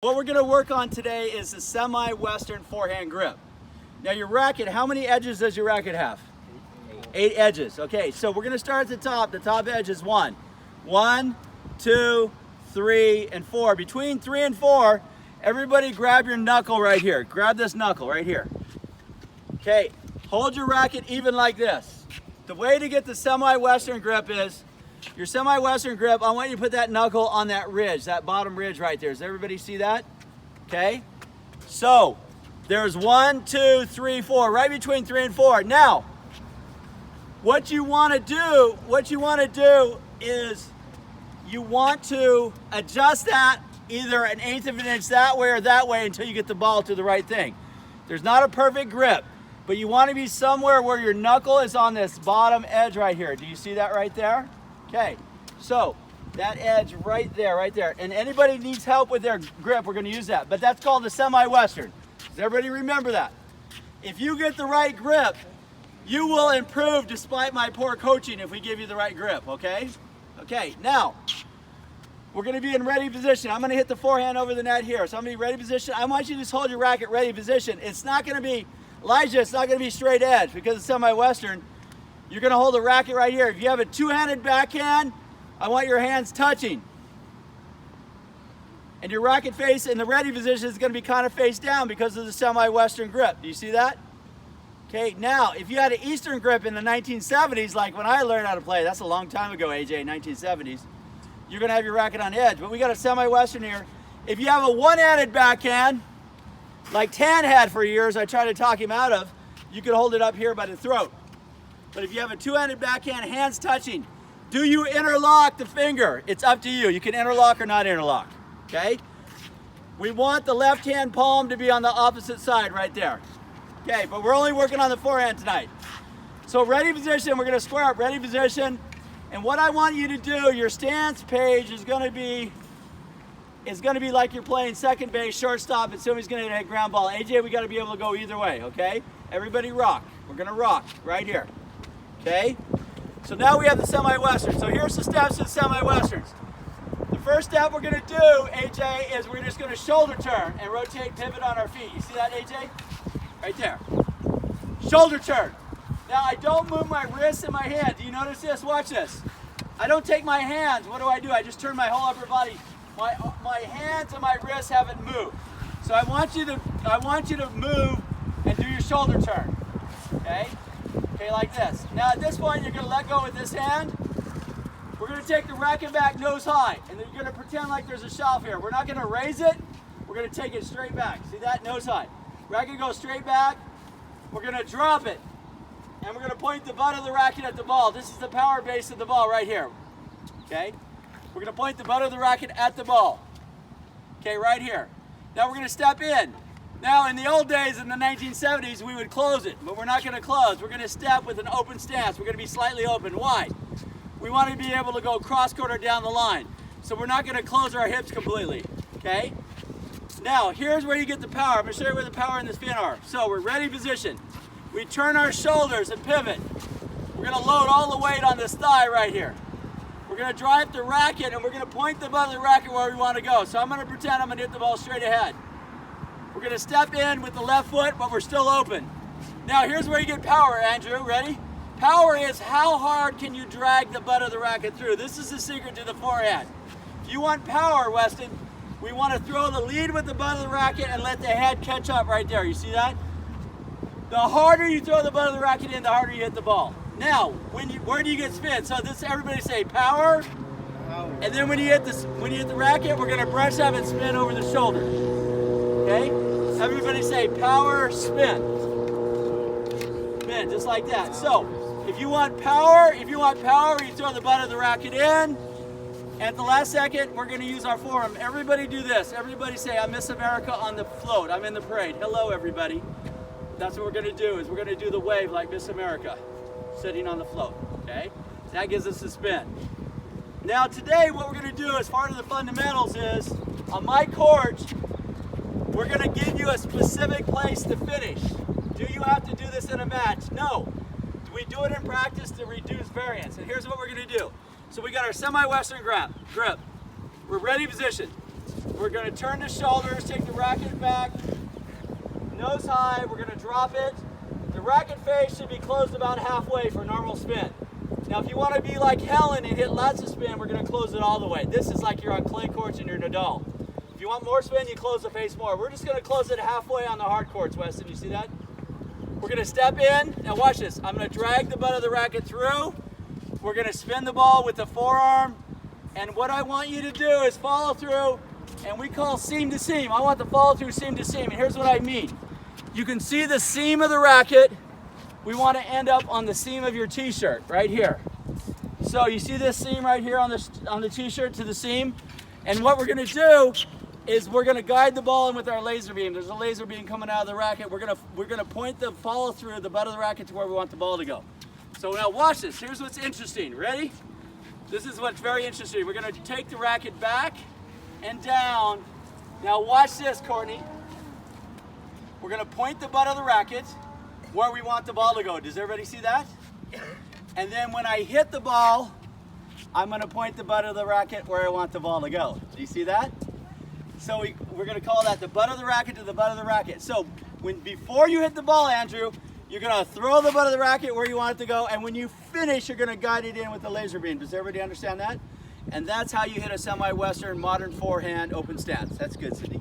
What we're going to work on today is the Semi-Western Forehand grip. Now your racket, how many edges does your racket have? 8 edges. Okay, so we're going to start at the top. The top edge is 1. 1, 2, 3, and 4. Between 3 and 4, everybody grab your knuckle right here. Grab this knuckle right here. Okay, hold your racket even like this. The way to get the Semi-Western grip is, your Semi-Western grip, I want you to put that knuckle on that ridge, that bottom ridge right there. Does everybody see that? Okay. So, there's 1, 2, 3, 4, right between 3 and 4. Now, what you want to do is you want to adjust that either 1/8 of an inch that way or that way until you get the ball to the right thing. There's not a perfect grip, but you want to be somewhere where your knuckle is on this bottom edge right here. Do you see that right there? Okay, so that edge right there, and anybody needs help with their grip, we're going to use that, but that's called the Semi-Western. Does everybody remember that? If you get the right grip, you will improve despite my poor coaching if we give you the right grip, okay? Okay, now, we're going to be in ready position. I'm going to hit the forehand over the net here, so I'm going to be ready position. I want you to just hold your racket ready position. It's not going to be, Elijah, it's not going to be straight edge because it's Semi-Western. You're going to hold the racket right here. If you have a two-handed backhand, I want your hands touching. And your racket face in the ready position is going to be kind of face down because of the Semi-Western grip. Do you see that? Okay, now, if you had an Eastern grip in the 1970s, like when I learned how to play, that's a long time ago, AJ, 1970s, you're going to have your racket on edge. But we got a Semi-Western here. If you have a one-handed backhand, like Tan had for years, I tried to talk him out of, you can hold it up here by the throat. But if you have a two-handed backhand, hands touching, do you interlock the finger? It's up to you. You can interlock or not interlock, okay? We want the left hand palm to be on the opposite side right there. Okay, but we're only working on the forehand tonight. So ready position, we're gonna square up, ready position. And what I want you to do, your stance page is gonna be like you're playing second base, shortstop, and somebody's gonna hit a ground ball. AJ, we gotta be able to go either way, okay? Everybody rock. We're gonna rock right here. Okay, so now we have the Semi-Western. So here's the steps to the Semi-Westerns. The first step we're going to do, AJ, is we're just going to shoulder turn and rotate pivot on our feet. You see that, AJ? Right there. Shoulder turn. Now I don't move my wrists and my hand. Do you notice this? Watch this. I don't take my hands. What do? I just turn my whole upper body. My hands and my wrists haven't moved. So I want you to move and do your shoulder turn. Okay? Okay, like this. Now at this point, you're going to let go with this hand. We're going to take the racket back nose high, and then you're going to pretend like there's a shelf here. We're not going to raise it. We're going to take it straight back. See that? Nose high. Racket goes straight back. We're going to drop it, and we're going to point the butt of the racket at the ball. This is the power base of the ball right here. Okay? We're going to point the butt of the racket at the ball. Okay, right here. Now we're going to step in. Now, in the old days, in the 1970s, we would close it, but we're not going to close. We're going to step with an open stance. We're going to be slightly open. Why? We want to be able to go cross-court or down the line. So we're not going to close our hips completely, okay? Now, here's where you get the power. I'm going to show you where the power in the spin are. So we're ready position. We turn our shoulders and pivot. We're going to load all the weight on this thigh right here. We're going to drive the racket, and we're going to point the butt of the racket where we want to go. So I'm going to pretend I'm going to hit the ball straight ahead. We're going to step in with the left foot, but we're still open. Now, here's where you get power, Andrew. Ready? Power is how hard can you drag the butt of the racket through. This is the secret to the forehand. If you want power, Weston, we want to throw the lead with the butt of the racket and let the head catch up right there. You see that? The harder you throw the butt of the racket in, the harder you hit the ball. Now, where do you get spin? So this, everybody say power. And then when you hit the racket, we're going to brush up and spin over the shoulder. Okay? Everybody say power, spin. Spin, just like that. So, if you want power, you throw the butt of the racket in. At the last second, we're going to use our forearm. Everybody do this. Everybody say, I'm Miss America on the float. I'm in the parade. Hello, everybody. That's what we're going to do, is we're going to do the wave like Miss America, sitting on the float. Okay? That gives us a spin. Now, today, what we're going to do as part of the fundamentals is, on my court, we're going to give you a specific place to finish. Do you have to do this in a match? No. We do it in practice to reduce variance. And here's what we're going to do. So we got our Semi-Western grip. We're ready position. We're going to turn the shoulders, take the racket back, nose high, we're going to drop it. The racket face should be closed about halfway for normal spin. Now if you want to be like Helen and hit lots of spin, we're going to close it all the way. This is like you're on clay courts and you're Nadal. If you want more spin, you close the face more. We're just going to close it halfway on the hard courts, Weston. You see that? We're going to step in. Now watch this. I'm going to drag the butt of the racket through. We're going to spin the ball with the forearm. And what I want you to do is follow through, and we call seam to seam. I want the follow through seam to seam. And here's what I mean. You can see the seam of the racket. We want to end up on the seam of your t-shirt right here. So you see this seam right here on the t-shirt to the seam. And what we're going to do is we're going to guide the ball in with our laser beam. There's a laser beam coming out of the racket. We're going to point the follow through the butt of the racket to where we want the ball to go. So now watch this. Here's what's interesting. Ready? This is what's very interesting. We're going to take the racket back and down. Now watch this, Courtney. We're going to point the butt of the racket where we want the ball to go. Does everybody see that? And then when I hit the ball, I'm going to point the butt of the racket where I want the ball to go. Do you see that? So we're going to call that the butt of the racket to the butt of the racket. So before you hit the ball, Andrew, you're going to throw the butt of the racket where you want it to go, and when you finish, you're going to guide it in with the laser beam. Does everybody understand that? And that's how you hit a semi-Western modern forehand open stance. That's good, Sydney.